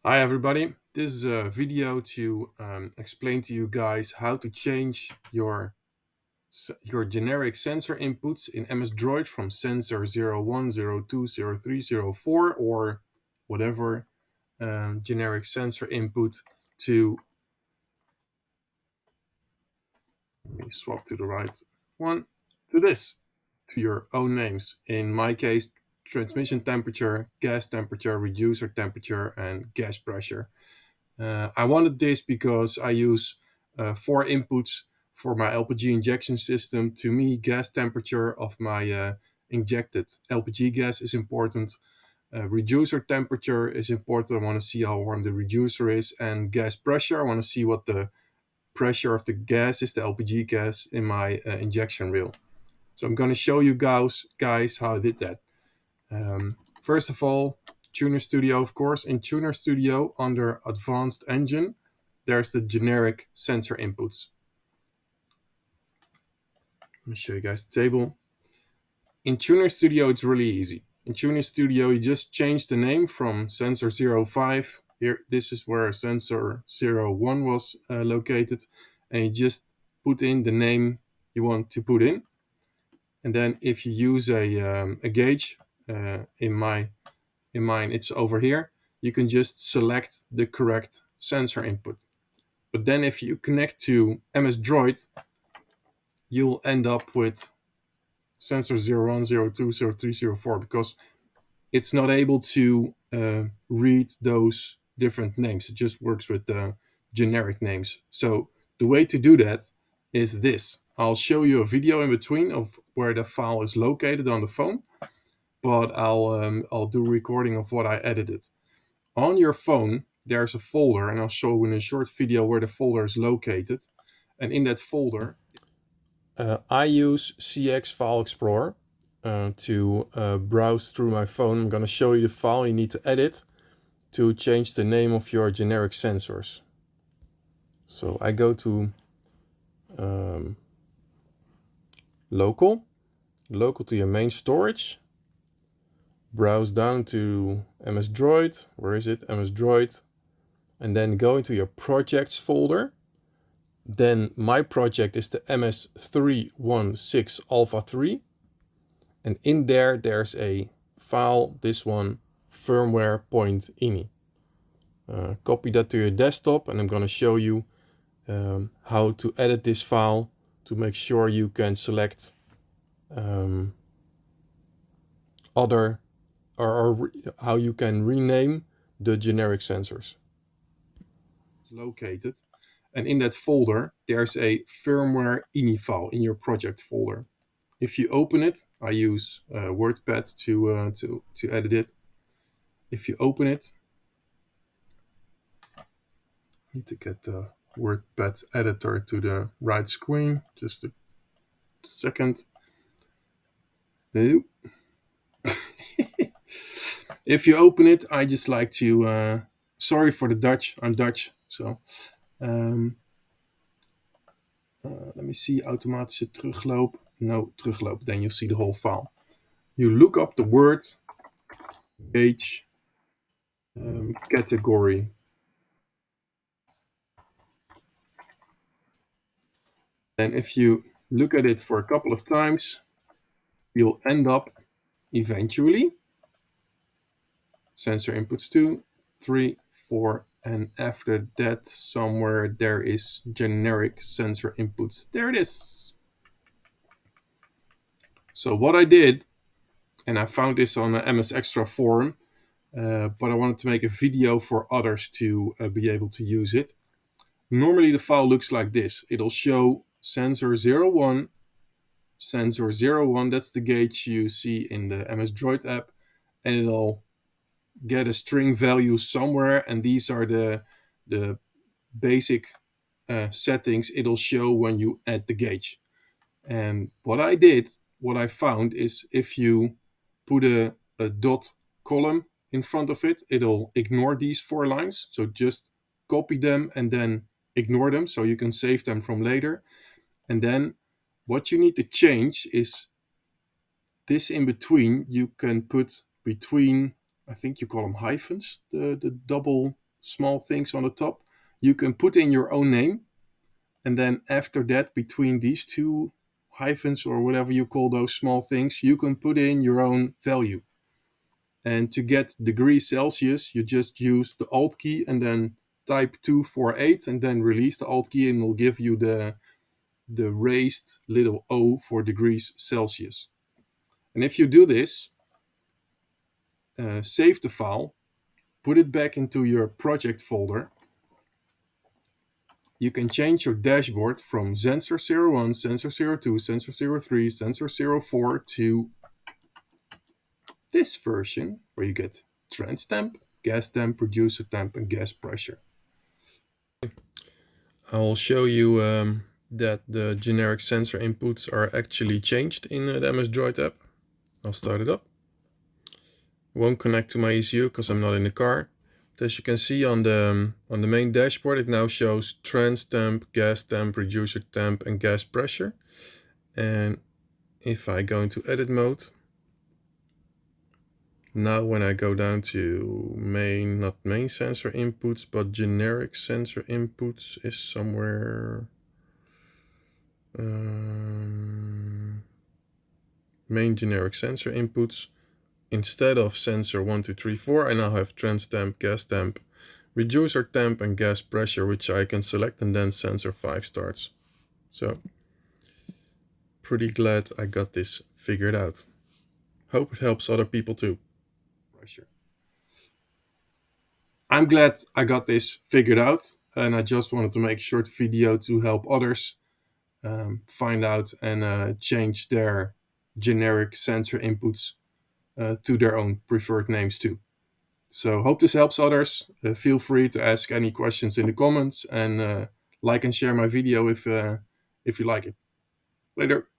Hi everybody, this is a video to explain to you guys how to change your generic sensor inputs in MS Droid from sensor 01, 02, 03, 04 or whatever generic sensor input to, let me swap to the right one, to this, to your own names. In my case, transmission temperature, gas temperature, reducer temperature and gas pressure. I wanted this because I use 4 inputs for my LPG injection system. To me, gas temperature of my injected LPG gas is important. Reducer temperature is important. I want to see how warm the reducer is. And gas pressure, I want to see what the pressure of the gas is, the LPG gas, in my injection reel. So I'm going to show you guys how I did that. First of all, Tuner Studio, of course. In Tuner Studio, under Advanced Engine, there's the generic sensor inputs. Let me show you guys the table. In Tuner Studio, it's really easy. In Tuner Studio, you just change the name from sensor 05. Here, this is where sensor 01 was located. And you just put in the name you want to put in. And then if you use a gauge, in mine it's over here, you can just select the correct sensor input. But then if you connect to MS Droid, you'll end up with sensor 01, 02, 03, 04, because it's not able to read those different names. It just works with the generic names. So the way to do that is this. I'll show you a video in between of where the file is located on the phone, but I'll do a recording of what I edited. On your phone, there's a folder, and I'll show you in a short video where the folder is located. And in that folder, I use CX File Explorer to browse through my phone. I'm going to show you the file you need to edit to change the name of your generic sensors. So I go to local to your main storage, browse down to MS Droid. Where is it? MS Droid. And then go into your projects folder. Then my project is the MS316 Alpha 3. And in there, there's a file, this one, firmware.ini. Copy that to your desktop, and I'm going to show you how to edit this file to make sure you can select other, or how you can rename the generic sensors. It's located. And in that folder, there's a firmware ini file in your project folder. If you open it, I use WordPad to edit it. If you open it, I need to get the WordPad editor to the right screen. Just a second. If you open it, I just like to, sorry for the Dutch, I'm Dutch, so let me see, automatische terugloop. No terugloop, then you see the whole file. You look up the word gauge category. And if you look at it for a couple of times, you'll end up eventually sensor inputs 2, 3, 4, and after that somewhere there is generic sensor inputs. There it is. So what I did, and I found this on the MSEXTRA forum, but I wanted to make a video for others to be able to use it. Normally the file looks like this. It'll show sensor 01, sensor 01, that's the gauge you see in the MS Droid app, and it'll get a string value somewhere, and these are the basic settings it'll show when you add the gauge. And what I found is if you put a dot column in front of it, it'll ignore these 4 lines. So just copy them and then ignore them so you can save them from later. And then what you need to change is this in between. You can put between, I think you call them hyphens, the double small things on the top, you can put in your own name. And then after that, between these two hyphens or whatever you call those small things, you can put in your own value. And to get degrees Celsius, you just use the Alt key and then type 248 and then release the Alt key, and it'll give you the raised little O for degrees Celsius. And if you do this, save the file, put it back into your project folder. You can change your dashboard from sensor 01, sensor 02, sensor 03, sensor 04 to this version where you get trans temp, gas temp, producer temp, and gas pressure. I'll show you that the generic sensor inputs are actually changed in the MS Droid app. I'll start it up. It won't connect to my ECU because I'm not in the car. But as you can see on the main dashboard, it now shows trans temp, gas temp, reducer temp, and gas pressure. And if I go into edit mode, now when I go down to not main sensor inputs, but generic sensor inputs is somewhere. Main generic sensor inputs. Instead of sensor 1, 2, 3, 4, I now have trans temp, gas temp, reducer temp, and gas pressure, which I can select, and then sensor 5 starts. So, pretty glad I got this figured out. Hope it helps other people too. Pressure. I'm glad I got this figured out, and I just wanted to make a short video to help others find out and change their generic sensor inputs to their own preferred names too. So hope this helps others. Feel free to ask any questions in the comments, and like and share my video if you like it. Later.